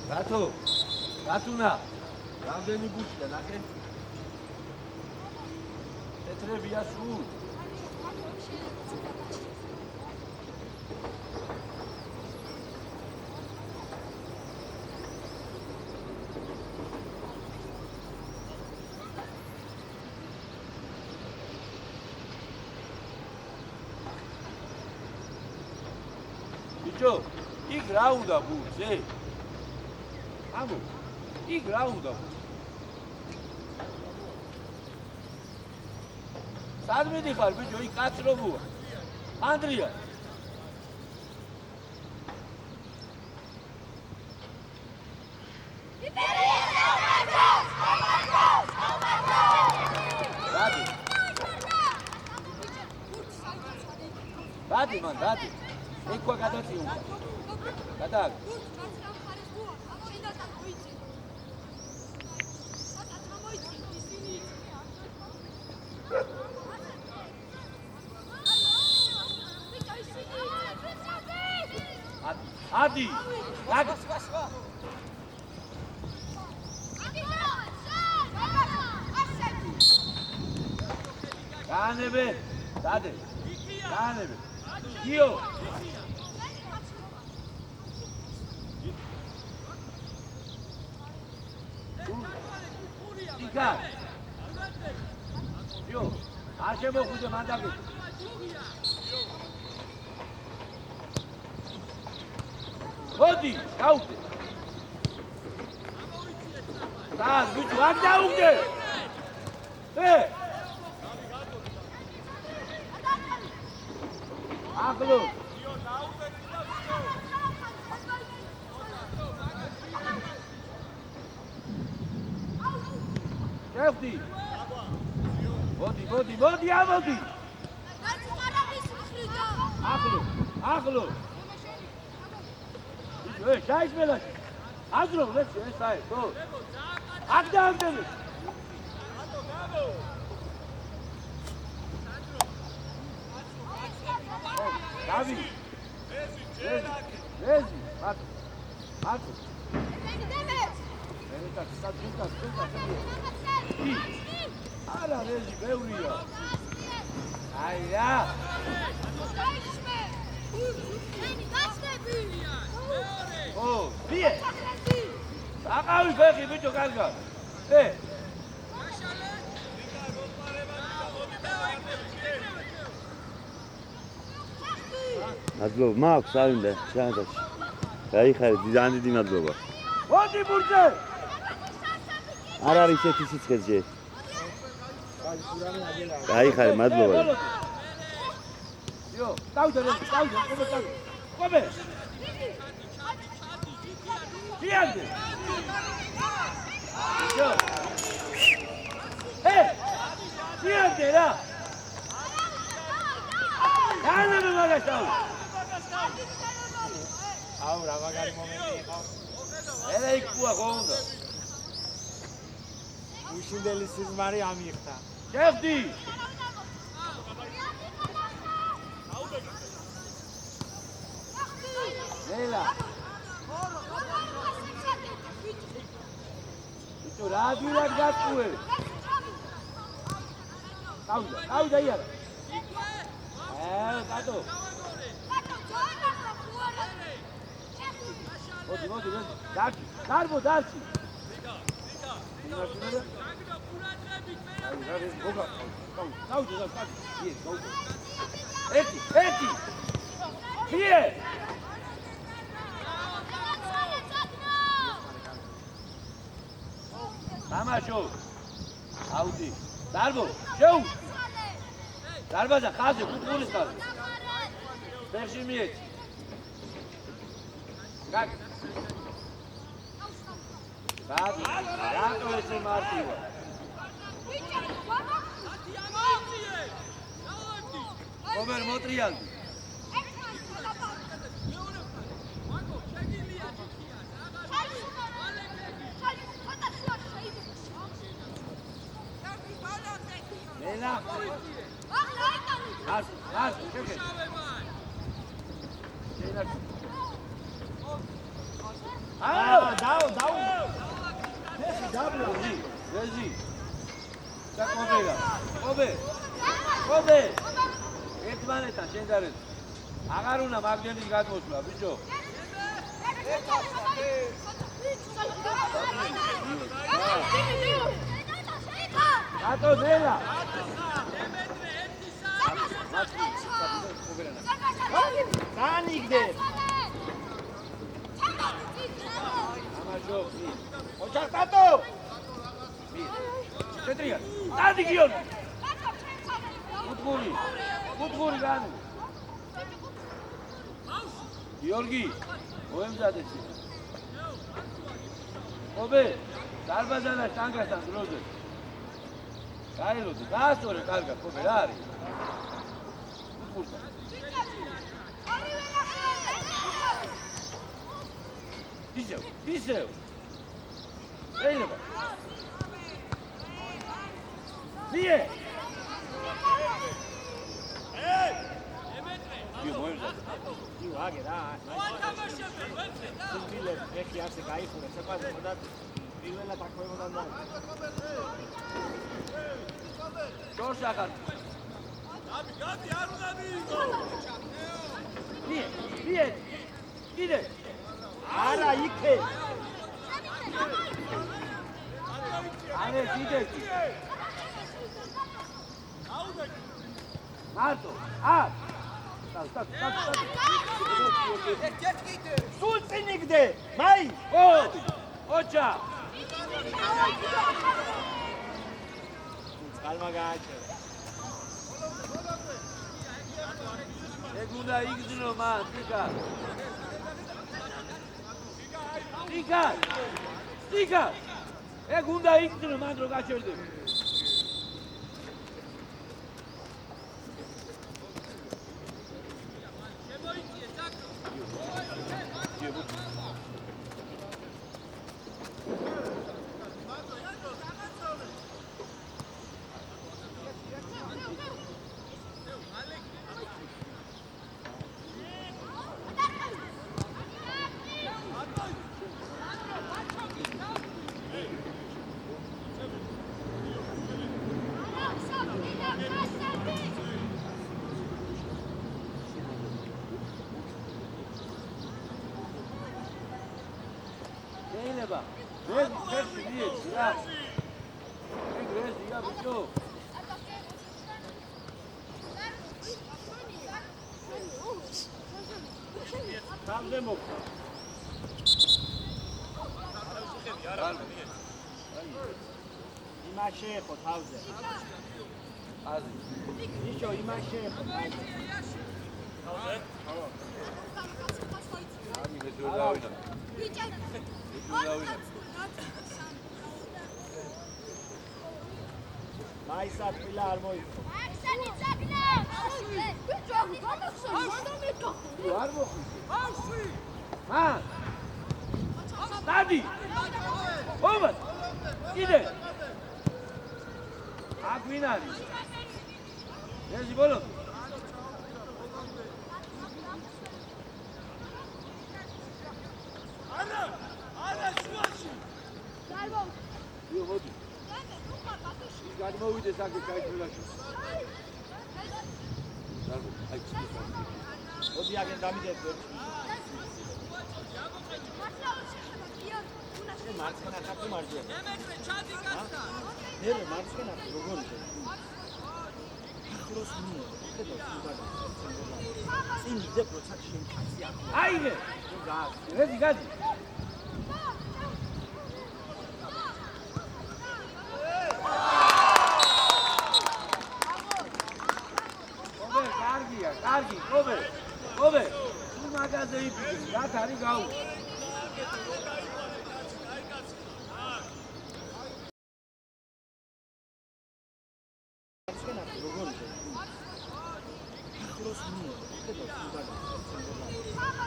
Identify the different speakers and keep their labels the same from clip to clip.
Speaker 1: Rato, Ratuna, რამდენი ბუჩია ნაკე? თეთრებია სულ. ბიჭო, იქ რა უნდა ბუჩზე? ამო, იქ რა უნდა? სად მიდიხარ ბიჭო, იქ კაც რო ბუა? ანდრია. დადი მან, დადი. იქ ყვა გადაწიულა. გადაგ. Adi, Adi. Canebe, Dade, Canebe. Gio. Ika. Gio. Aşemo kuze mandagi. Hodi, kaude. Dad, bicho, anda unde. Aglo. Kefti. Hodi, avodi. Aglo. Şahit belaş. Hazır ol, let's go. Sahip, go. Akda. Davi. Lezi. At. Beni tak, sat. Ara Lezi, beuriya. Ayya. Oh, vie. Aqavi fexi bicho karga.
Speaker 2: Madlob, მაქვს არ უნდა შანტაში. გაიხარე, დიდი მადლობა.
Speaker 1: მოდი ბურჯე.
Speaker 2: არ არის ესეთი სიცხეზე. გაიხარე, მადლობა.
Speaker 1: იო, დავიდე. ყობე. Pierde! Yo! Pierde, da! Gana me magastau! Ahora magari momento. Era ikua gonda. Ushindeli siz mari amikta. Kefti! Lela! Radila gatue. Kauda iar. Gato. Modi. Darbo. Eti. Vie. Tamaşo. Audi. Darbo. Show. Darbaza xazi futbolis qal. Bershimiyet. Gak. რატო ესე მარტივია? ომერ მოტრიალდი. ენა. ას, შეგე. ენა. დაუ. რეზი. და კობე. ერთმანეთთან შენდარეთ. აღარ უნდა მაგდენის გადმოსვლა, ბიჭო. რატო ზელა? განიგდე. ამაჟო. ოჩარ ტატო. შეტრია. დადი გიონ. გუთგური განუ. გიორგი, მოემზადეთ. ობე, დარბაზანა შტანგასთან დროზე. გაელოდი, გაასწორე კარგად, ობე, რა არის? ისევ. შეიძლება. მie.
Speaker 3: ვაგე რა. სულბილე ეხი ასე გაიხურა, საყაზე ხოდა პირველად აქვეებოდა და
Speaker 1: შორშახარ.
Speaker 4: გადი არ უნდა მიიღო.
Speaker 1: მie. კიდე.
Speaker 3: არა იქე.
Speaker 1: არე კიდე. მარტო. სტატ.
Speaker 3: სულ წინ იგდე. მაი.
Speaker 1: ოჩა.
Speaker 3: წყალმა გააჩერა.
Speaker 1: ეგ უნდა იგზნო მან, ტიკა. ეგ უნდა იგზნო მან რო გაჩერდები. შეიძლება. ეს მიეცი რა. ეგ რეზია ბიჭო.
Speaker 3: თამდე მოხდა. იმას შეეხო თავზე.
Speaker 1: აზი.
Speaker 3: ისო იმას შეეხო თავზე.
Speaker 1: ამი მე დავინა.
Speaker 3: მაისად პილა არ მოიწო.
Speaker 1: არ მოხდი. დადი. ომად. კიდე. აგვინარი. ეს ბოლო.
Speaker 4: არა შუაში.
Speaker 1: იო მოდი. გადმოვიდე საკე კაიტრაში. აი
Speaker 3: მოდი აგენ დამიდეთ ვერ. მარცხენა ხარ თუ მარჯვენა?
Speaker 4: მემეტრე ჩადი გასტა.
Speaker 3: ნერე მარცხენა როგორ იყო? ახლოს მი. წინ იდე პროცესში შემკაცია.
Speaker 1: აიგე. რეზი გადი. კარგი, ობე. თუ მაგაზე იფიქრე, რა თარი გაუ.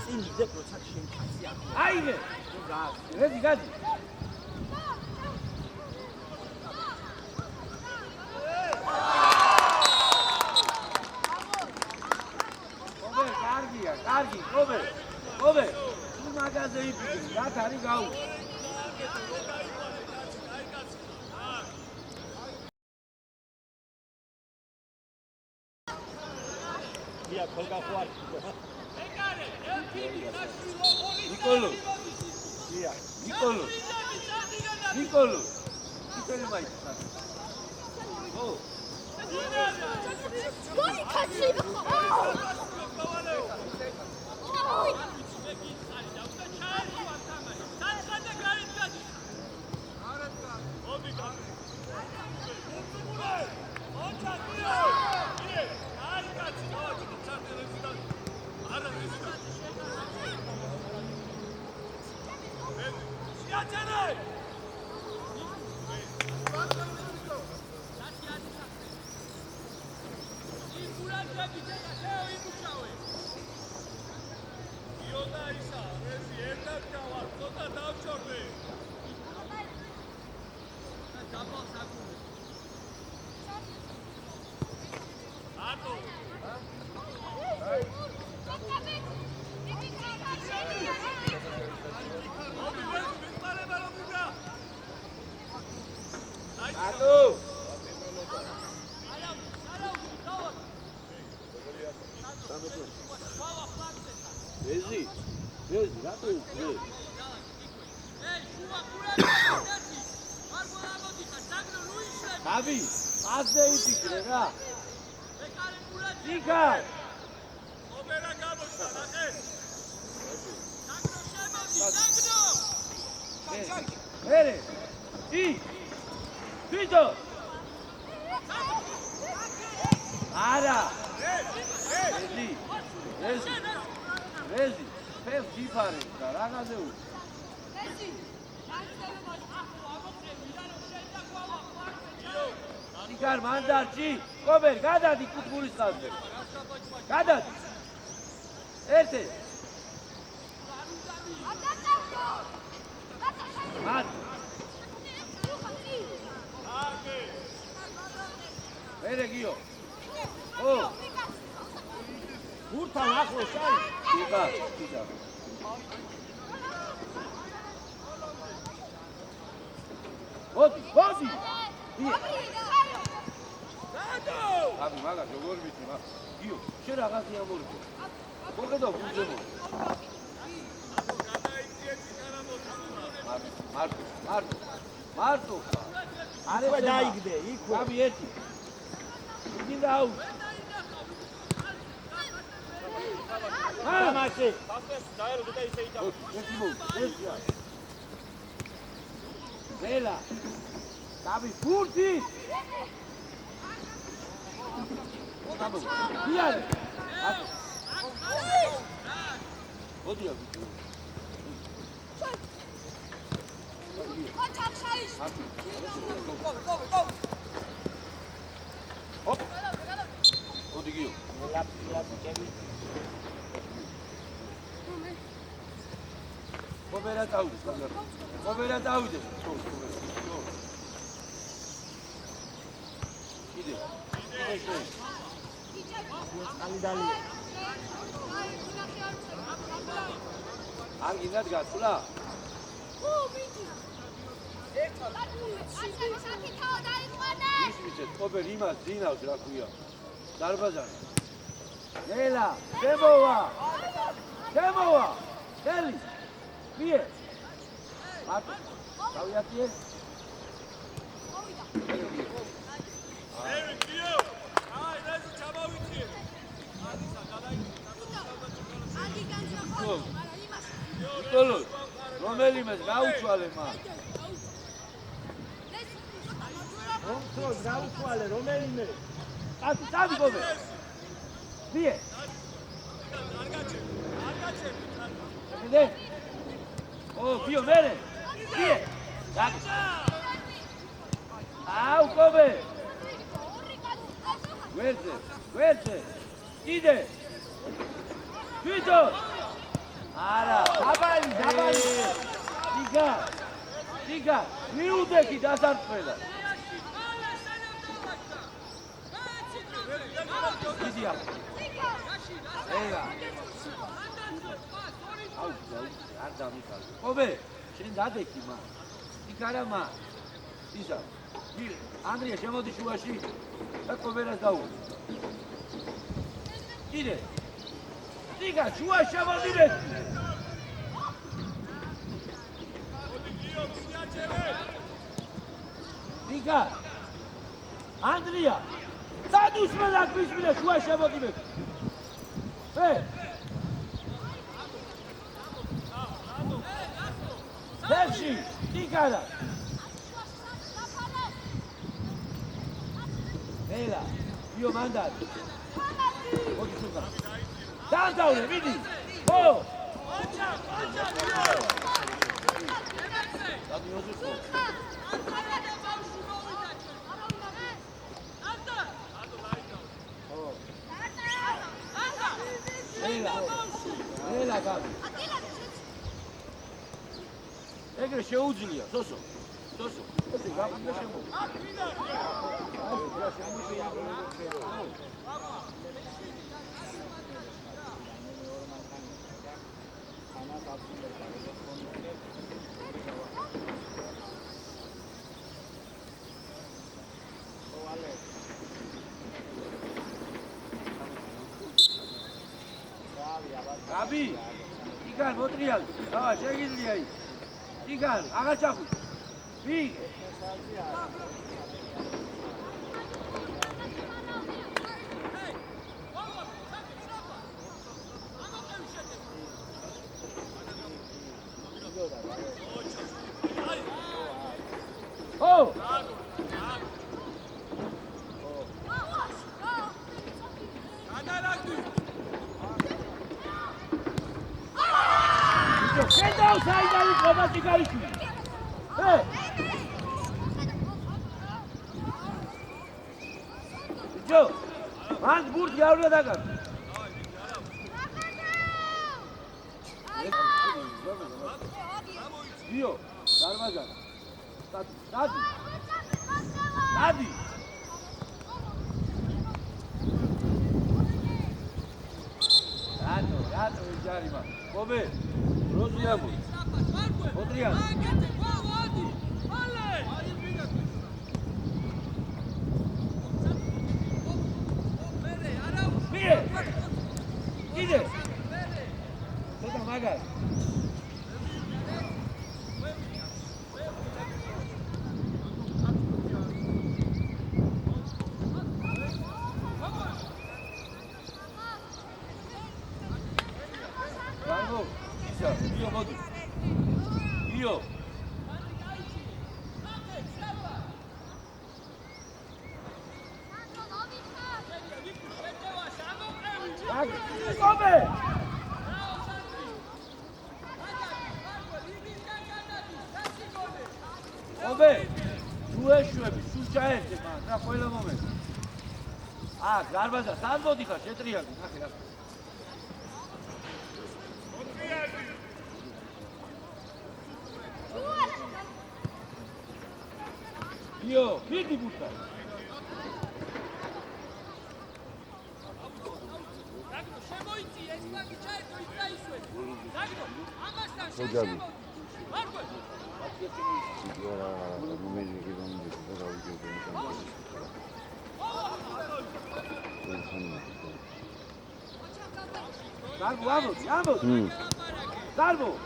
Speaker 3: წინ იდე როცა შენ კაცი აქ
Speaker 1: აიღე. რედი გადი. ობე, კარგია, კარგი, ობე. ობე. თუ მაგაზე იფიქრე, რაც არის გაუ.
Speaker 3: ია ხოლგა ხوار
Speaker 4: ეკარე ელფინი ნაშვილო ორი
Speaker 1: ნიკოლო.
Speaker 3: ია
Speaker 1: ნიკოლო. ნიკოლო. ნიკოლო მაიცა. ო.
Speaker 5: გონი კაცი
Speaker 1: ატო. ვეზი. ვეზი, რატო ვეზი? გაბი, ასე იფიქრე რა. იკა.
Speaker 4: ოპერა გამოჩნდა, ნახე. საგნო შემოდი, საგნო.
Speaker 1: მერე. ი. ვიდო. არა. ვეზი. ვეზი. ვეზი. ფეს გიფარი და რაღაცე უ. იკარ მანდარჩი, კობერ, გადადი კუთხურის ხაზზე. გადადი. ერთე. მად. მერე გიო. ო.
Speaker 3: გურთან ახლოს არის
Speaker 1: იკა, იკა. მოდი, მოდი. აბი მაგას როგორ ვიცი მაგ გიო შენ რაღაცი ამორგო მოგედა გულზემო მარტო
Speaker 3: არავე დაიგდე იქვე
Speaker 1: აბი ერთი იგინდა აუ
Speaker 3: მამაში ფასეს დაერო და ისე იტა
Speaker 1: ერთი მო ესია ზელა აბი ფურთი დიალ ოდია ოდიგიო ოპერა დაუდეს ოპერა დაუდეს იდე
Speaker 3: კანდალი
Speaker 1: არ გინდათ გაცვლა ის ვიცით ოპერ იმას ძინავს რა ქვია დარბაზანი ნელა შემოვა დელი ვიე მარტო გავიათიე
Speaker 4: ევიკიო აი ეს ჩამოვიწიე
Speaker 1: ნიკოლო რომელიმე გაუცვალე მან
Speaker 3: რომ გაუცვალე რომელიმე
Speaker 1: წადი გობე ვიე
Speaker 4: არ გაჩერდი
Speaker 1: მიდე ო გიო მერე ვიე დაგ აუ გობე ვერზე იდე თვითონ არა
Speaker 3: დაბალი
Speaker 1: დიგა მიუდექი დასარტყელა იდია ელა აუ არ დამიკალე ობე შენ დადექი მა იკარა მა ისა ანდრია შემოდი შუაში და კობერას დაუ იდე დიგა შუაში შემოდი მე დიგა ანდრია სადუშმელა ქვისმილა შუაში შემოდი მე Persi, dikala. Eila, io mandato. Oggi su qua. Tanta ore, vedi? Oh! Eila, Gabi. ეგრე შეუძლია, სოსო. ეს გაფრინდა შემო. გაბი, იგან მოტრიალ. აა, შეგიძლია ის. იგან, აღარ ჩახუს. ვი? ო!
Speaker 4: გადარაგი.
Speaker 1: შედავ საიდანი ყობასი გაიშვი. ჯო, მან გურთი არ უნდა დაგაგო. იო, დარბაზანა. დადი. რატო ჯარიმა. ყობე, როზია მო. მოტრიან. იდე. ცოტა მაგარი. ბარბო, ისა, იო მოდი. იო. Come! Come! Tu eșuebi, tu ce ai de man, da poi la moment. Ah, garbaza, salvo di ca, ce triangolo, na. Io, vedi butta.
Speaker 2: Hocam.
Speaker 1: Salvo, vamos. Salvo.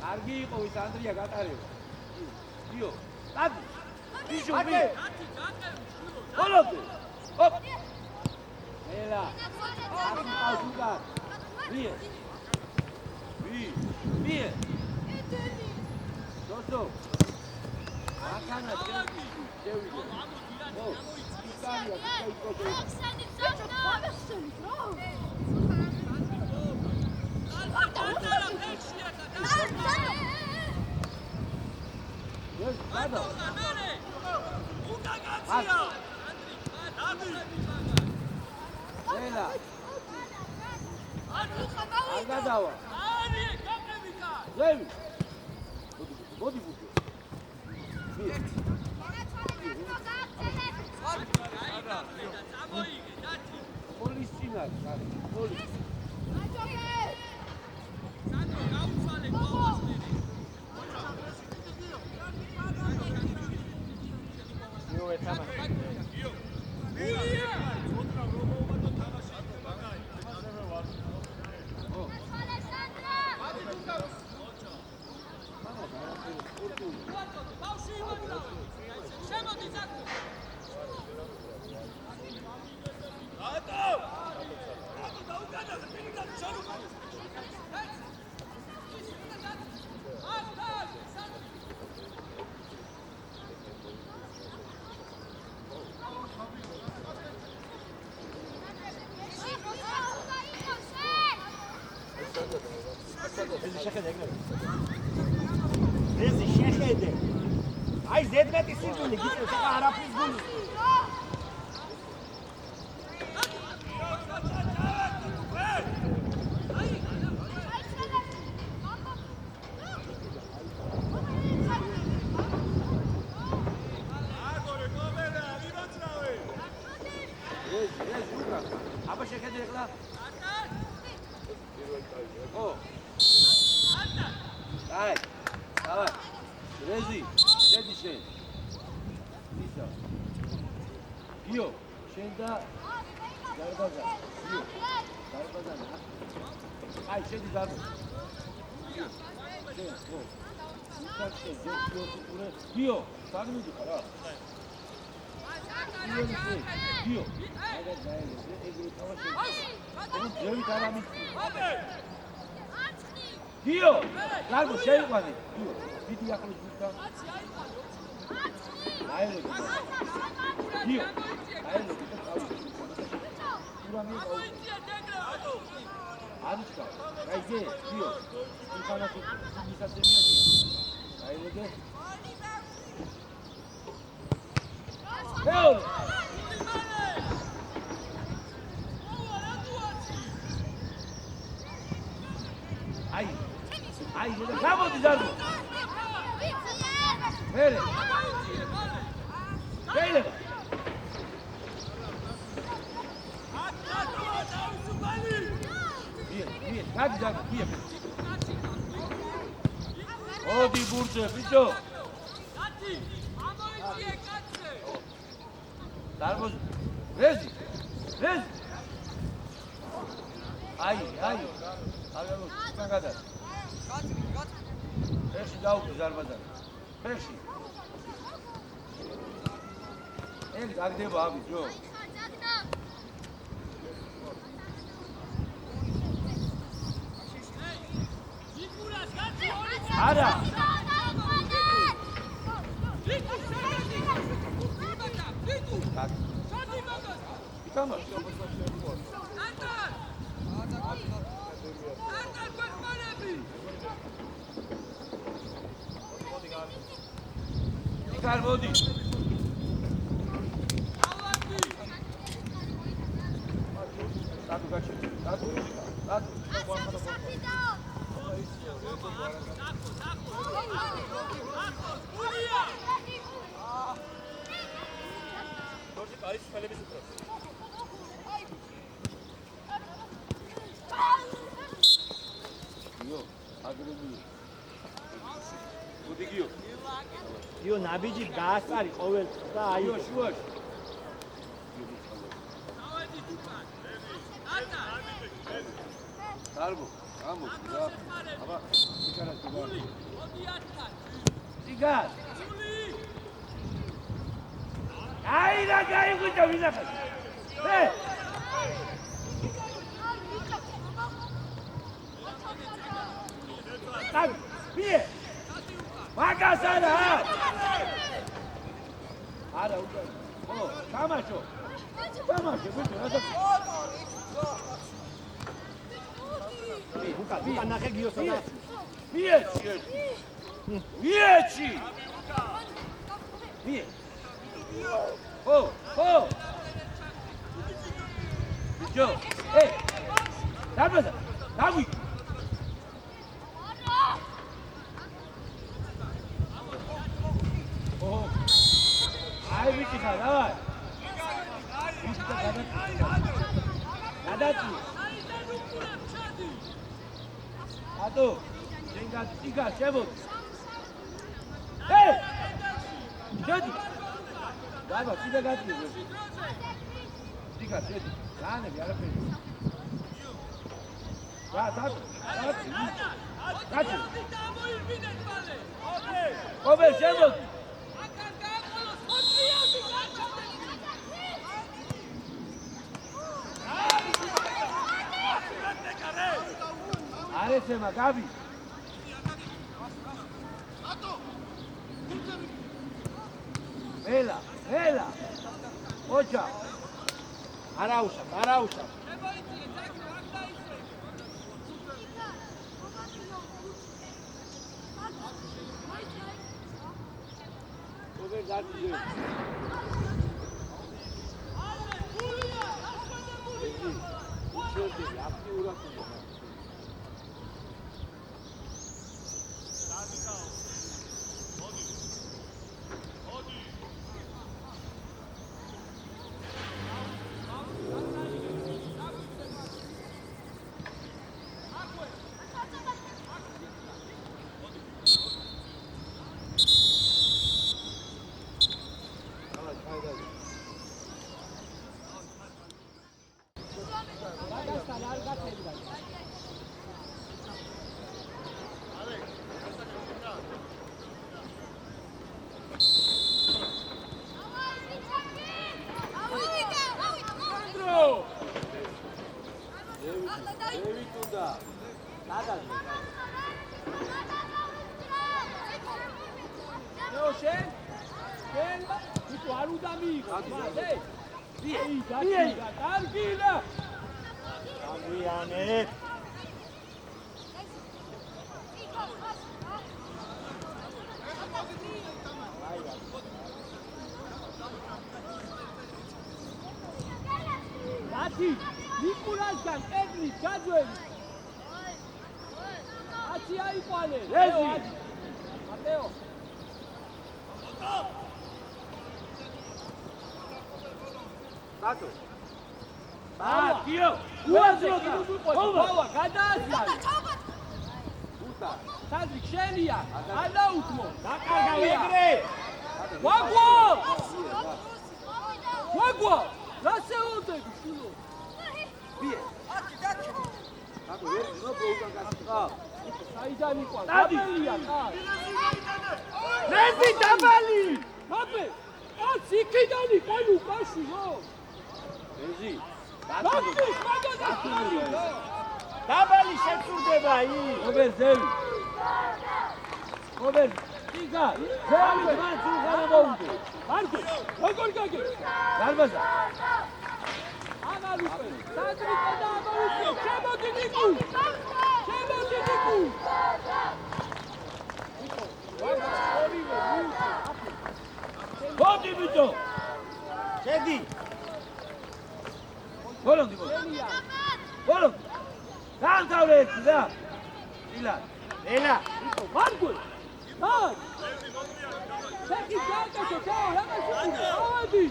Speaker 1: Argi იყო ის ანდრია გატარება. იო, დადი. ისო ვი. ბოლოდე. ოპ. ელა. აკა. ვი. ვი. ვი. დოსო. ანა შევიდე. ო, ისაა, გადავა. ზევი. მოდი ბუჯო. პოლის წინა, პოლის.
Speaker 3: ეს შეხედე. აი ზედმეტი სიზონი გიწევს ახლა არაფრის გული.
Speaker 1: აბა შეხედე ახლა. ო. აი. დავა. რეზი, შედი შენ. ისა. გიო, შენ და დარბაზა. გიო. დარბაზა. აი, შედი და. გიო. შენ, ო. ისა შენ, გიო, საგმიდი ხარ რა? გიო. აგა დაელე, ეგრე თავაში. ეს ძევი თამამი. გიო, ლაგო შეიყვანე. გიო, დიდი ახლოს გუთა. აელო. გიო, აელო, ურამი გაუ. არიშკა, გაიგე, გიო. იქანა მისაცემია გიო. აელო გე. გეულ. აი, აი, გამოდი ზარბო. მერე. შეიძლება. მie, გადი ზარბო, მie. ოდი ბურჯე, ბიჭო.
Speaker 4: კაცი, ამოიწიე კაცზე.
Speaker 1: ზარბო. რეზი. რეზი. აი, აი. ალო, მაგადა. ფერში დაუკვი ზარბაზარი. ფერში. ეგ დაგდება აბი, ჯო. არა. იკამას. იკარ მოდი. დადო გაჩი. დადო. დადო.
Speaker 3: არის ხელების უფრო.
Speaker 1: გიო, აგრები. მოდი გიო.
Speaker 3: გიო ნაბიჯი გაასწარი ყოველ და აი
Speaker 1: გიო შუაში. დარბო, გამოდი რა. აბა, იკარა თულა. იგარ. აი რა გაიგუჭა ვიზახა. კან, მie. მაგასარა. არა უკვე. ო, თამაშო. თამაშე, ბიჭო, რა
Speaker 3: უკან ნახე გიოსო და
Speaker 1: მიეჩი. მიეჩი. მie. ო. ბიჭო, დაბადა. დავი. ო. აი ვიცი ხა, დავაი. გადაწი. ატო, შენ გაწიგა, შემოდი. შედი. დაიბა, ციდა გაწიგე. ციგა, შედი. განები არაფერი. გაწი. ობე, შემოდი. არესემა, გაბი. ელა. ოჯა.
Speaker 3: არაუშავ.
Speaker 1: ობე, გაწიგე. შედი, აქტიურად იყო.
Speaker 4: ნიკულასგან ედლი გაძველი. აცი აიყვანე. ატეო.
Speaker 1: ბატო. ბატიო. უაზროდა.
Speaker 4: ოვა, გადაასვლა.
Speaker 1: უტა.
Speaker 4: სადრიკ შენია. ადაუთმო.
Speaker 3: დაკარგავ ეგრე.
Speaker 4: ვაგვა. რა შეუდები შულო?
Speaker 1: ბიე. ბატო, ვერ მოგუგან გასწა.
Speaker 4: საიდან იყო? დაბალია ხა.
Speaker 3: ლეზი დაბალი.
Speaker 4: მაფე. აც იქიდან იყო უკაშულო.
Speaker 1: ლეზი.
Speaker 3: დაბალი შეწურდება იქ.
Speaker 1: ობერ ზევი. ობერ ტიგა. ზევი მან სულხანა მოუნდე.
Speaker 4: მარკო, როგორ გაგე?
Speaker 1: დარბაზა.
Speaker 4: ამალუპე. სადრიკო და ამალუპე. შემოდი ნიკუ.
Speaker 1: მოდი ბიჭო.
Speaker 3: შედი.
Speaker 1: ბოლონდი. დაამთავრე ერთი და. ელა.
Speaker 4: მარკო. დაი. შეკი გაკეთე, დაო, რა გასული? ავადი.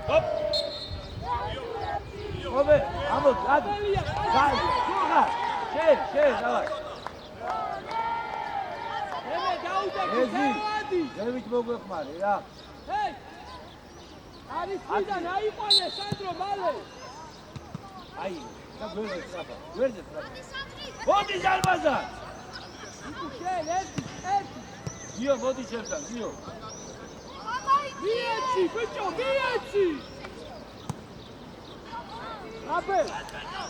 Speaker 3: ჰოპ.
Speaker 1: ობე, ამოდ, ადი. დაი, სულხა. შენ, დავაი.
Speaker 4: ემე გაუდექი, გავადი.
Speaker 1: ზევით მოგვეხმარი რა.
Speaker 4: ჰეი. არის ვიდან აიყვანე სანდრო მალე.
Speaker 1: აი, და გვერდზე ტრაფა. მოდი ზალბაზა.
Speaker 4: ნიკუ შენ ერთი.
Speaker 1: გიო, მოდი შენთან, გიო.
Speaker 4: მიეცი, ბიჭო, მიეცი. აბე.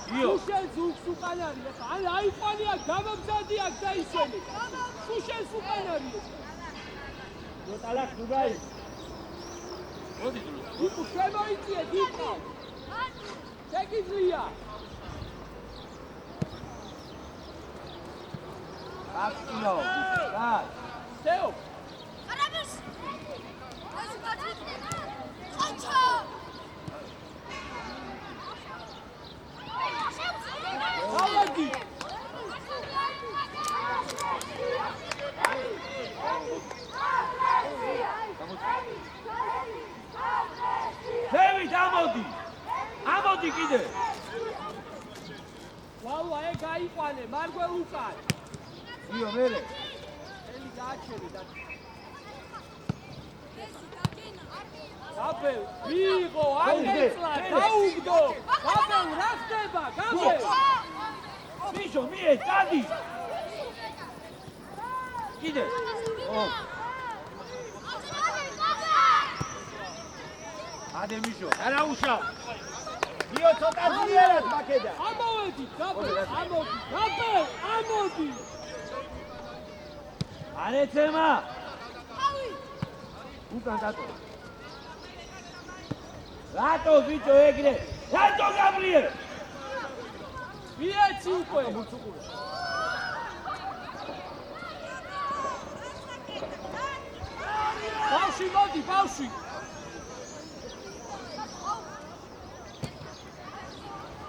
Speaker 4: სუშენს უქს უკან არის ახლა ან აიყვანია გამომზადი აქ დაისვენი სუშენს უკან არის
Speaker 3: ნოტალაკ ნუგაი
Speaker 1: მოდი დრო
Speaker 4: იქ შემოიწიე დიკო შეგიძლია
Speaker 1: აკინო და
Speaker 4: თეო
Speaker 5: არაბის ეს გაწვით ხოჩო
Speaker 4: ავადი
Speaker 1: დევიდ ამოდი კიდე
Speaker 4: ვალა ეგ აიყვანე მარგვე უკან
Speaker 1: იო მერე
Speaker 4: ელი გააჩერე და გაბელ მიიღო აგეცლა დაუგდო გაბელ რა ხდება გაბელ
Speaker 1: მიშო მიე დადი კიდე ადე მიშო
Speaker 3: არა უშავ გიო ცოტა ძლიერად მაქედა
Speaker 4: ამოვედი გაბელ ამოდი
Speaker 1: არეცემა უკან დატო რატო ბიჭო ეგრე რატო გაბრიე
Speaker 4: მიეცი უკვე ბავში მოდი ბავში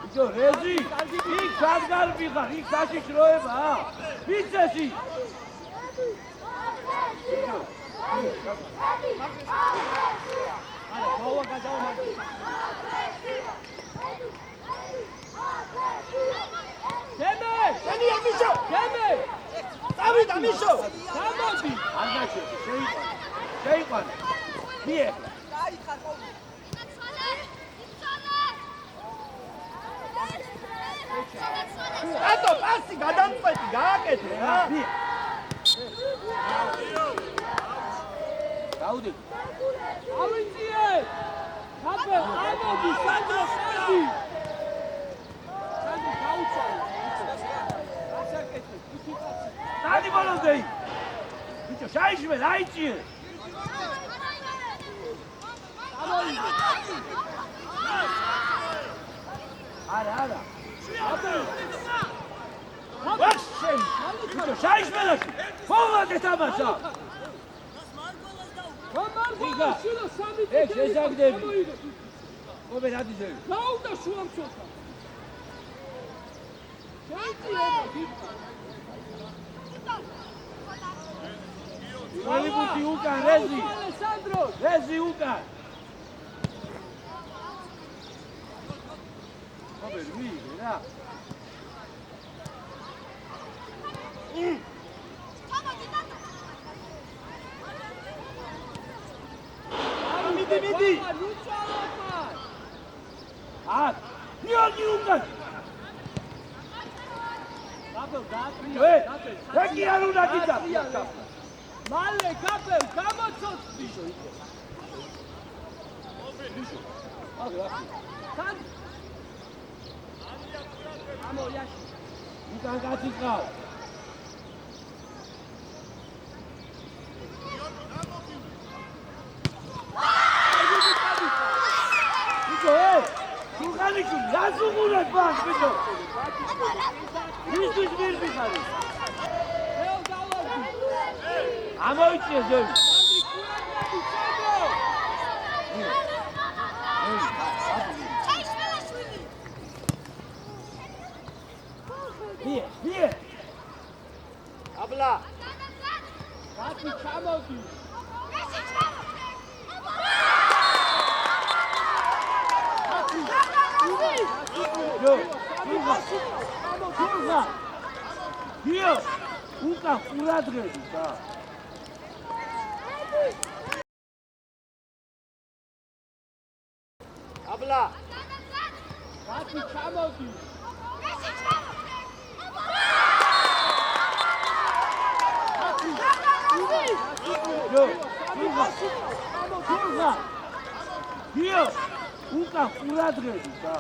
Speaker 1: ბიჭო რეზი იქ სადგარბი ხარ იქ საშიშროება ვიცესი
Speaker 4: არა მოვა გადავამართ დემე
Speaker 3: შენია მიშო
Speaker 4: დემე
Speaker 3: წავიდა მიშო
Speaker 4: გამოდი
Speaker 1: არ გაჩვენე შეიყვანე მიე
Speaker 3: ატო პასი გადამწყვეტი გააკეთე რა
Speaker 1: მიე დაუდი
Speaker 4: ავიწიე გაბელ ამოდი სანდრო სანდი გაუწვე ასაკეთე იქიცაცი
Speaker 1: დადი ბოლომდე ბიჭო შაიშმე რაიჭიე
Speaker 4: ამოიდე
Speaker 1: არა
Speaker 4: გაბელ
Speaker 1: ვაშენ ბიჭო შაიშმე ფოვადე თამაშა
Speaker 4: გამარგვა შილო სამი
Speaker 1: ეს შეზაგდები ობე რა დიზელი
Speaker 4: გაუდა შუამცოთა შეიძლება დიფა
Speaker 1: ვალიბუთი უკან რეზი
Speaker 4: ალესანდრო
Speaker 1: რეზი უკან ობე მიიღე რა
Speaker 3: მიდი
Speaker 1: ათ ნიოგი უკან
Speaker 4: გაბელ
Speaker 1: ე რაკი არ უნდა გიდა
Speaker 4: მალე გაბელ გამოცოცხლი თან ამოიაში
Speaker 1: უკან გაწიწყავ სულხანიშვილი, რას უყურებ მას, ბიჭო? ისთვის მირბი ხარი?
Speaker 4: ეო დავარდი
Speaker 1: ამოიწიე ზევი. მიე.
Speaker 3: აბლა
Speaker 4: რატი ჩამოდი
Speaker 1: გიო, უკა ყურადღები და.
Speaker 3: აბლა
Speaker 4: რატი ჩამოდი
Speaker 1: გიო, უკა ყურადღები და.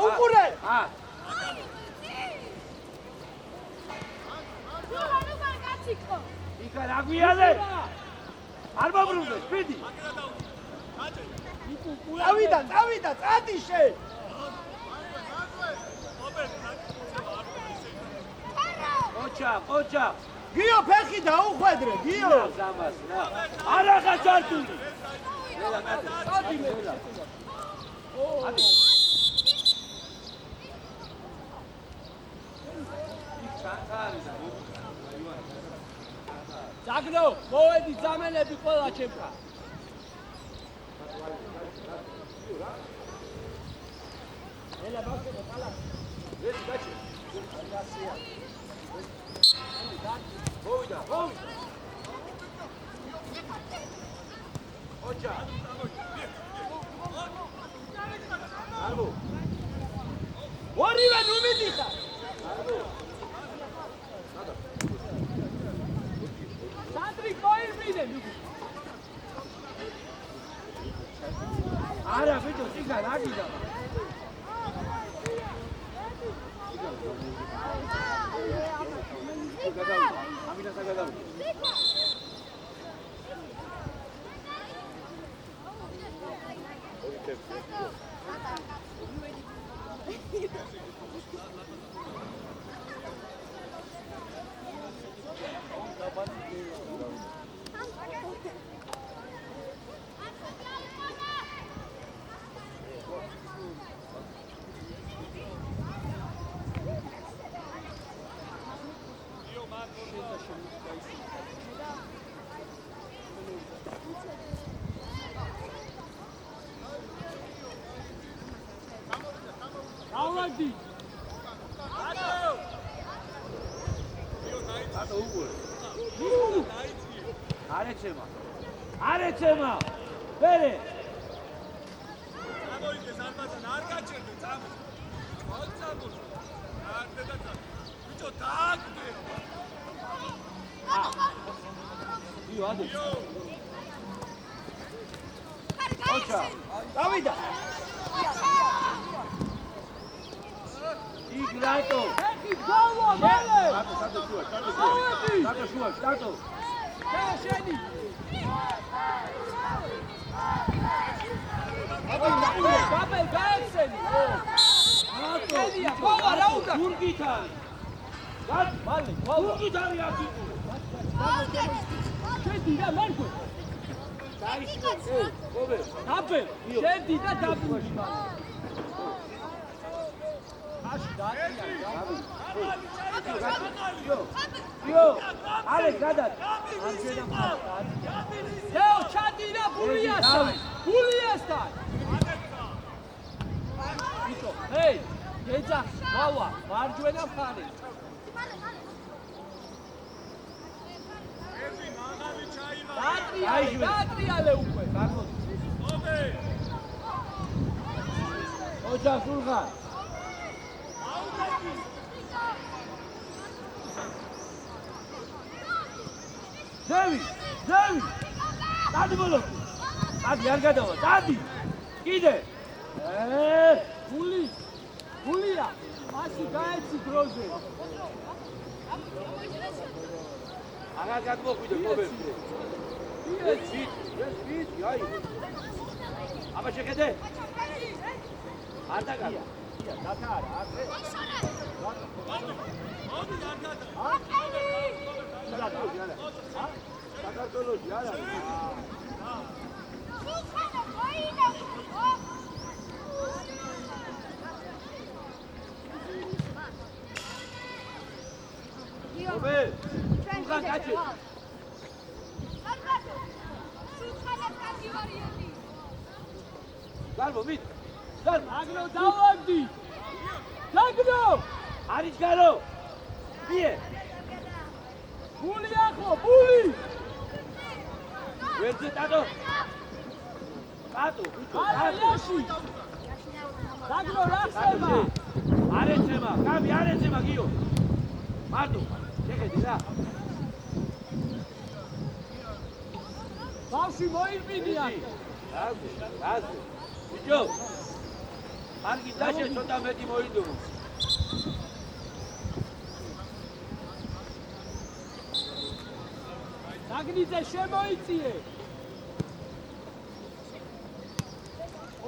Speaker 3: უყურე
Speaker 1: იქა რა გვიალე? არ მომბრუნდეს, პიდი.
Speaker 3: წავიდა, წადიშე.
Speaker 1: ოჩა.
Speaker 3: გიო ფეხი დაუხვედრე, გიო.
Speaker 1: ზამას რა. არახა ჩართული.
Speaker 4: ზაგნო, მოვედი ძამელები ყველა ჩემთან. ელა ბავშვო, ხალა.
Speaker 1: ეს გაჩი. მოვიდა. ოჩა. არბო.
Speaker 4: ორივე ნუ მიდიხარ. სანდრი კოირბინე.
Speaker 1: არა, ბიჭო, ციგა რა გიდა? ამინა საგადავი.
Speaker 4: ავადი.
Speaker 1: არეცემა. ბერე.
Speaker 6: ამოიგეს არბაზან არ გაჩერდე წამო. მოწამო. არ დედაცა. ბიჭო დააგდე.
Speaker 1: იო ადე. ოჩა.
Speaker 3: წავიდა.
Speaker 1: იგრატო.
Speaker 4: ეხი გავა მალე.
Speaker 1: სტარტო შუა.
Speaker 4: შენი. გაბელ გაეცენი. აკელია, გავა რა უნდა?
Speaker 1: გურგითარი. გად მალე, გურგითარი აქ იყო.
Speaker 4: შედი და მერგო.
Speaker 1: გობე.
Speaker 4: დაბე, შედი და დაბრუნდი მალე. აში დაატრია.
Speaker 1: იო, ალე გადად.
Speaker 4: დეო ჩადირა ბულიასთან. ჰეი, ეძახ, გავა, მარჯვენა მხარე.
Speaker 6: ერთი მაღალი ჩაიმა.
Speaker 4: დაატრიალე უკვე.
Speaker 6: ობე.
Speaker 1: ოჩა სულხა. ზევი. დადი ბოლო. დადი არ გადავა. დადი. კიდე.
Speaker 4: გულია, მასი გაეცი დროზე.
Speaker 1: აღარ გადმოხვიდე გობე. ეს ვით, აი. აბა შეხედე. არ დაგადა. დათა არა, აკრე. საქართველოში არა. ობე, სულხან კაჩი. გარბო, მით.
Speaker 4: აგნო დავაგდი. აგნო!
Speaker 1: არის გარო. ბიე.
Speaker 4: ბული ახო, ბული!
Speaker 1: ვერზე ტატო. ტატო, ბიჭო,
Speaker 4: არაში. აგნო რა ხება?
Speaker 1: არეცემა, გამი არეცემა გიო. მარტო, შეხედი რა.
Speaker 4: ბავშვი მოიყვინია.
Speaker 1: აზე. ბიჭო. არგი დაშე ცოტა მეტი მოიდო.
Speaker 4: დაგნიძე შემოიწიე.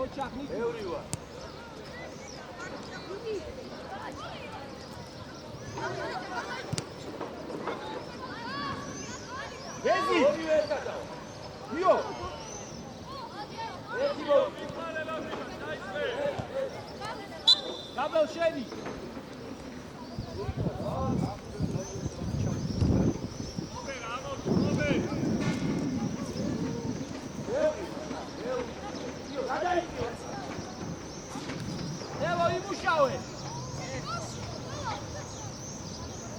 Speaker 4: ოჩახნი
Speaker 1: ბევრი ვარ.
Speaker 3: გეზი
Speaker 1: ორივე ერთად.
Speaker 3: მიო
Speaker 1: ერთი მო.
Speaker 4: გაბელ შენი. ელო იმუშავე.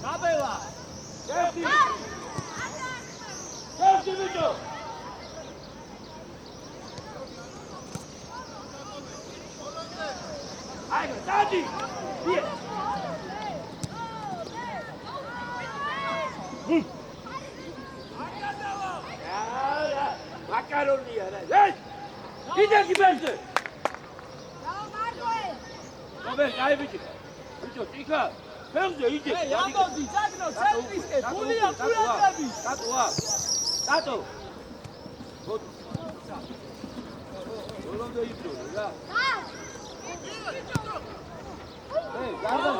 Speaker 4: გაბელა.
Speaker 1: ერთი. ერთი ბიჭო. აი, დადი. იე. მაკარონია რა. ეს! იდე გიბერზე. აბე, აი ბიჭო. ბიჭო, ტიკა. ფეხზე იდე.
Speaker 4: ეი, ამბობდი, ძაგნო, ცენტრისკე, გულია, ყურადღები.
Speaker 1: დატოა. დატო. ბოლომდე იწოდე რა. ეი, გარდა.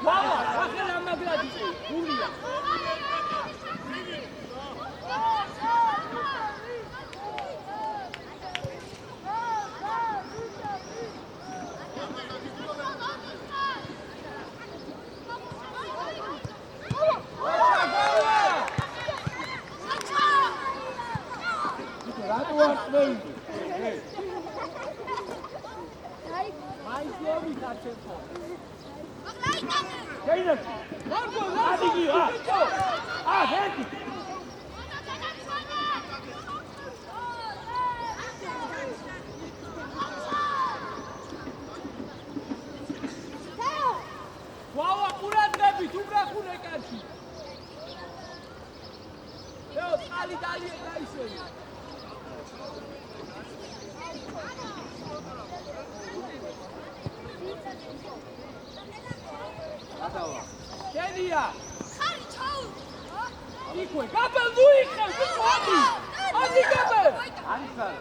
Speaker 4: მამა, ახლა ამაგრად იწე, გულია.
Speaker 1: რატო არ წვევი?
Speaker 4: მაისიები გაჩერხო.
Speaker 1: შეიძლება.
Speaker 4: მარგო,
Speaker 1: ადიგი, ერთი.
Speaker 4: ვალა, ყურადღებით, უბრახუნ ეკარში. ეო, წყალი დალია გაისვენი.
Speaker 1: გადავა.
Speaker 4: შენია.
Speaker 5: ხარი ჩაუ.
Speaker 4: იქვე, გაბელ ნუ იყევ, ბიჭო, ადი. ადი გაბელ.
Speaker 1: არის ხარ.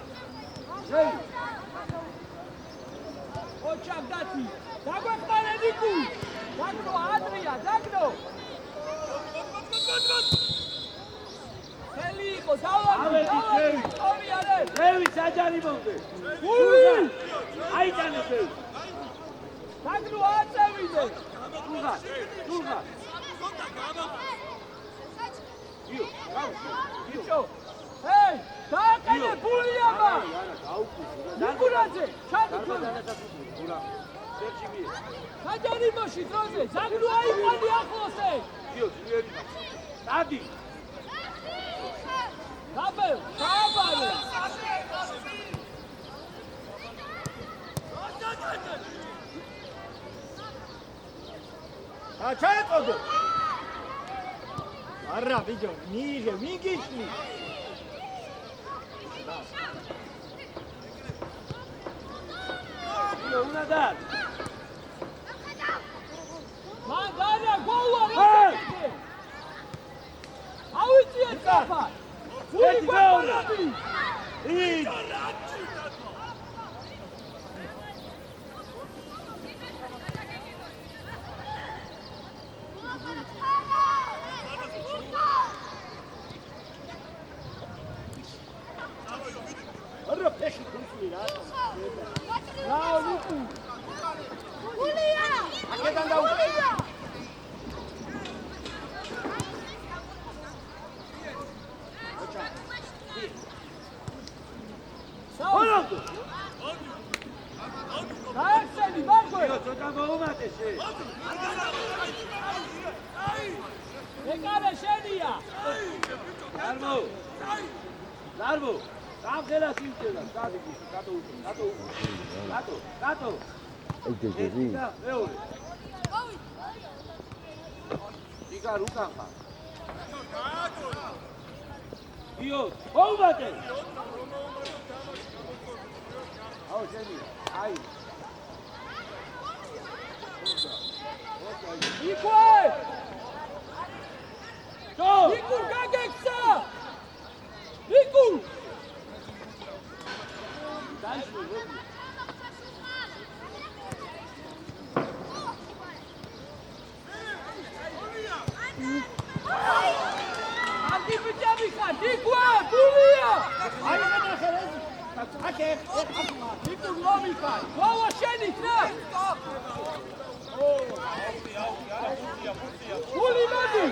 Speaker 1: შეი.
Speaker 4: ოჩახ დათი. დაგვეხმარე ნიკუ. დაგნო ადრია, დაგნო. ხელი იყო, დავადი, დავადი. ორი არე.
Speaker 1: ლევი საჯარი მომდე.
Speaker 4: უი!
Speaker 1: აიტანე ლევი.
Speaker 4: დაგნო აწევიდე.
Speaker 1: თუღა. იო,
Speaker 4: ბიჭო. ჰეი, დააყენე ბულიამა.
Speaker 1: არა, გაუკვირდა.
Speaker 4: ნიკურაძე, ჩადი თუ.
Speaker 1: ურა. სერჩი მie.
Speaker 4: საჯარიმოში დროზე, ზაგნო აიყვანი ახლოსე.
Speaker 1: იო, ძლიერი. დადი.
Speaker 4: გაბელ, გააბარე.
Speaker 3: ჩაეყოდო არა ბიჭო მიიღე მიგიშნი
Speaker 1: იო, უნდა და.
Speaker 4: მაგარა გოლა რა. ავიწიეთ კაფა.
Speaker 1: ერთი მეორე. ი
Speaker 3: არა ფეში ქუსლი რა
Speaker 4: რაო ნიკუ.
Speaker 5: გულია.
Speaker 3: აქედან დაუყო
Speaker 1: ბოლომდე.
Speaker 4: გაეცემი მარგო.
Speaker 1: იო, ცოტა მოუმატე.
Speaker 4: ეკარე შენია.
Speaker 1: ლარმო. გამხელა სიმწელა. დადი, დატო.
Speaker 2: აი გეზი.
Speaker 1: მეორე. იგარ უკან ხარ. გიო, მოუმატე. აუ შენი, აი.
Speaker 4: იქვე! იკურ გაგექცა! იკურ! Andi ბიჭები ხარ, იქვე! გულია!
Speaker 3: აი გადახე ეს. აკე,
Speaker 4: იკურ ლომი ხარ, გოლა შენი რა! გული მოდი!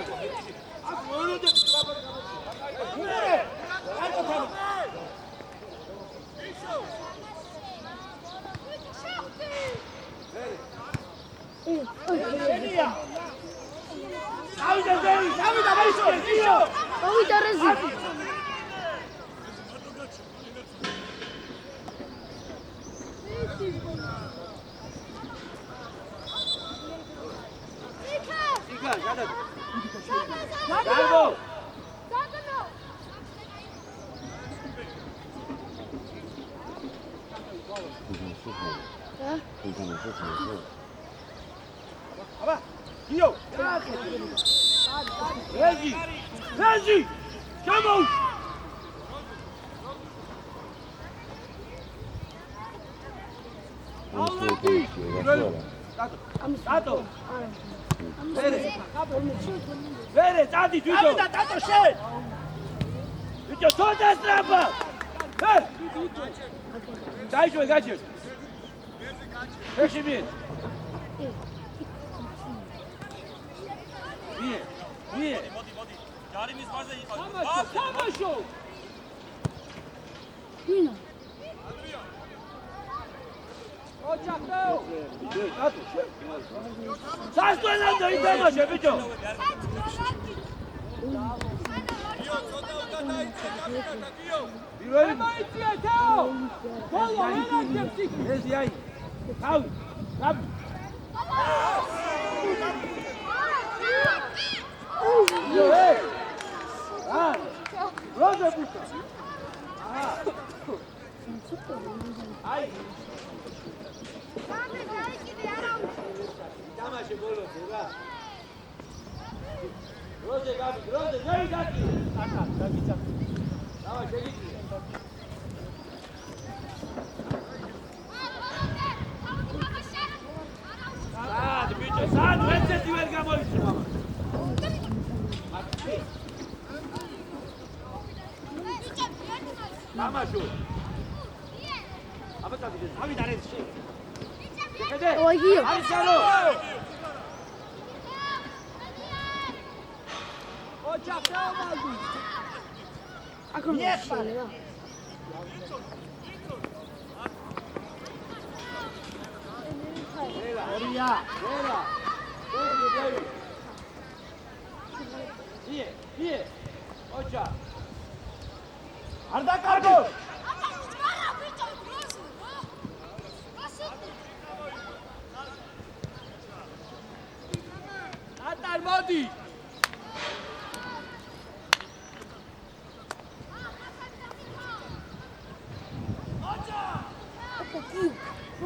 Speaker 1: იკა, გადა. გაიგო.
Speaker 3: აბა, გიო.
Speaker 1: რეჟი! რეჟი! ჩამოუ! დატო! ვერე, დადი თვითონ!
Speaker 3: ამიდა დატო შენ!
Speaker 1: ბიჭო, თოთა სტრაფა! დაიშვე, გაჩერ! ფეხში მიე! მიე!
Speaker 6: მოდი. ჯარიმის ბაზე იყავ.
Speaker 4: თამაშო!
Speaker 5: ვინა?
Speaker 4: ოჯახო!
Speaker 1: დატო, შენ! სასტვენამდე ითამაშე, ბიჭო!
Speaker 6: გიო, ცოტა უნდა დაიწე, კაპიტანა, გიო.
Speaker 1: პირველი
Speaker 4: მაიწია თაო! ბოლო ენაგებს იქ!
Speaker 1: ეზი აი! თავი! თავი! როზე ბუშა! აი! თამაში ბოლოზე რა! როზე გაბი, როზე გაიგაკი! აკა, გაგიცა. დავა შეგიძლია. სად ბიჭო, სად ვერცეთი ვერ გამოიწვა. თამაშო. აბა წადი, თავი დარეს შე. შეხედე?
Speaker 5: ოიგიო.
Speaker 1: არის ჩარო.
Speaker 4: ოჯახო მაგი!
Speaker 5: აკრა მიეხარე რა.
Speaker 1: ორია. იე. ოჯა.
Speaker 3: არ დაკარგო!
Speaker 4: ატარ მოდი!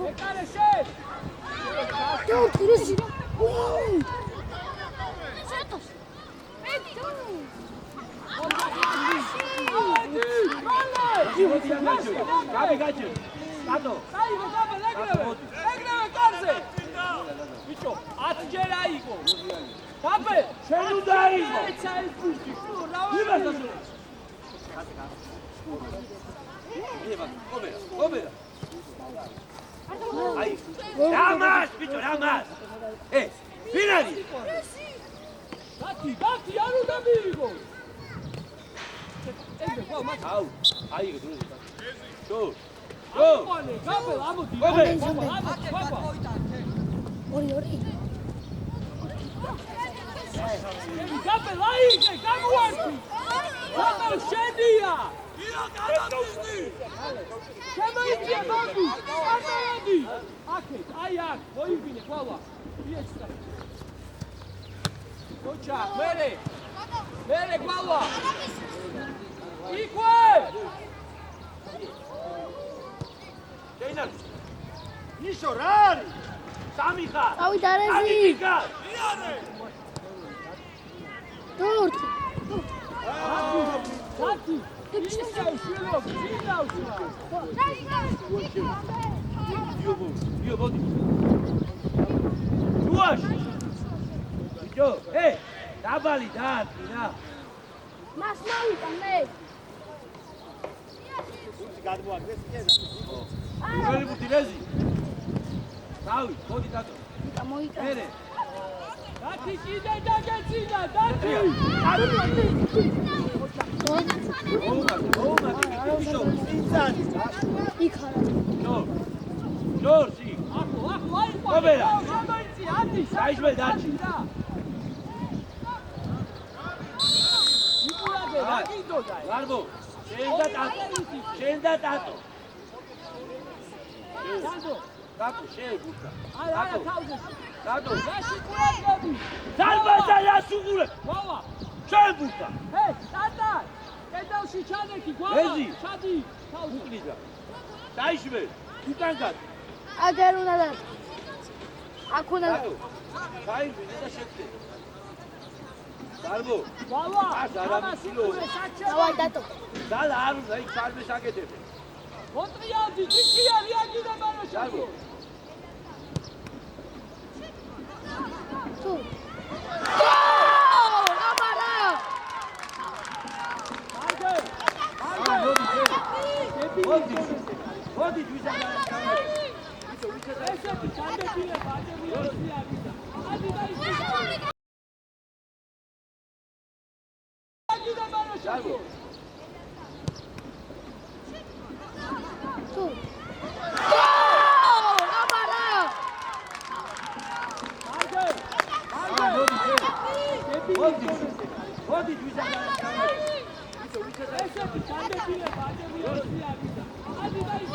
Speaker 4: ეკარე შენ!
Speaker 5: და ტირესი.
Speaker 1: გაბი გაჩერ. დატო.
Speaker 4: აიღო დაბა ეგრევე კარზე! ბიჭო, 10 ჯერ აიღო! დაბე!
Speaker 1: შენ უნდა აიღო.
Speaker 4: ეცა ეს ბუში! რა
Speaker 1: იმას
Speaker 4: ვარ?
Speaker 1: დასწრე. ება, ობერა. აი, რამას, ბიჭო, რამას. ვინ არის?
Speaker 4: დათი, არ უნდა მიიღო! ეგრე, ხო, მაგ
Speaker 1: აუ, აიღე დროზე. შო.
Speaker 4: აყვანე, გაბელ, ამოდი.
Speaker 1: ობე.
Speaker 5: ორი.
Speaker 4: გაბელ, აიღე, გამოართი! გაბელ, შენია!
Speaker 6: გიო, გადავიდე.
Speaker 4: შემოიწია ბამბი! აბადი! აქეთ, აი აქ, მოიგინე, ყოლა. იეჩდა. ოჩა, მერე! მერე ყოლა! იქვე!
Speaker 1: შეინა
Speaker 3: ნიშო რა არის?
Speaker 1: სამი ხარ
Speaker 5: წავიდა რეზი.
Speaker 1: ხარ
Speaker 5: დორტი.
Speaker 4: დათი! ისე შვილო, გინავსა!
Speaker 1: იო მოდი შუაში ბიჭო დაბალი დაარტყი რა
Speaker 5: მას მოვიტან მე.
Speaker 3: გადმოაგდეს კიდე.
Speaker 1: პირველი ბუთი რეზი დავი მოდი დათო
Speaker 5: მოვიტან.
Speaker 1: მერე
Speaker 4: დათი კიდე დაგეცინა, დათი!
Speaker 1: მოუმატე ბიჭო
Speaker 3: ინცანი.
Speaker 5: იქ არა.
Speaker 1: ჯორჯი
Speaker 4: ახო, აი
Speaker 1: კობერა.
Speaker 4: შემოიცი, ათი!
Speaker 1: დაიშვე დარჩი
Speaker 4: იკურაგე, რა გინდოდა?
Speaker 1: ვარბო შენ და ტატო
Speaker 4: დადო!
Speaker 1: ტატო შეეგუთა
Speaker 4: არა, თავზე.
Speaker 1: ტატო
Speaker 4: რაში ყურადღები?
Speaker 1: დარბაზა რასუღურე
Speaker 4: მოვა!
Speaker 1: შეეგუთა
Speaker 4: ჰე, ტატა! კედელში ჩადექი, გვავა!
Speaker 1: რეზი.
Speaker 4: ჩადი! თავზე.
Speaker 1: უკნიდა დაიშვე უკან გად
Speaker 5: აგერ უნდა და. აქ უნდა.
Speaker 1: ტატო დაიშვე და შეგდე ვარბო
Speaker 4: ვავა!
Speaker 1: ას არა მისილო.
Speaker 5: დავაი დატო.
Speaker 1: ძალა არ უნდა იქ ჩარმეს აკეთებენ
Speaker 4: მოტრიალდი, ჭიქია, რეაგირება რა
Speaker 1: ვარბო
Speaker 5: თუ. გოლ! აბარა!
Speaker 4: არგე!
Speaker 1: მოდი ვიზა
Speaker 4: ესეთი ჩანდებილება ადამიანები არიდა. ადი და ის რეაგირება რა
Speaker 1: ვარბო
Speaker 5: თუ. გოლ! აბარა!
Speaker 4: არგე!
Speaker 1: მოდი ვიზა
Speaker 4: ესეთი ჩანდებილება ადამიანები არიდა. ადი და ის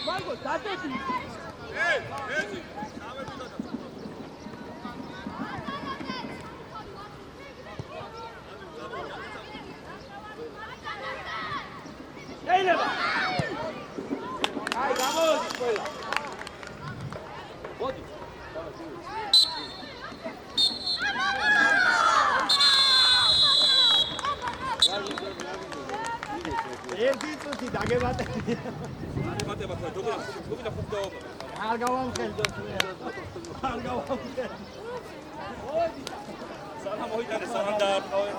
Speaker 4: მაგო დადები
Speaker 6: ეზი სამები დადა
Speaker 1: შეიძლება აი გამოდი ყველა მოდი
Speaker 3: ერთი წუთი დაგებატე.
Speaker 6: მათემატიკა როგორ ფუძაობა
Speaker 3: არ გავამხელდო. არ გავამხელდო.
Speaker 6: სანამ მოიტანე სანამ დაარტყავე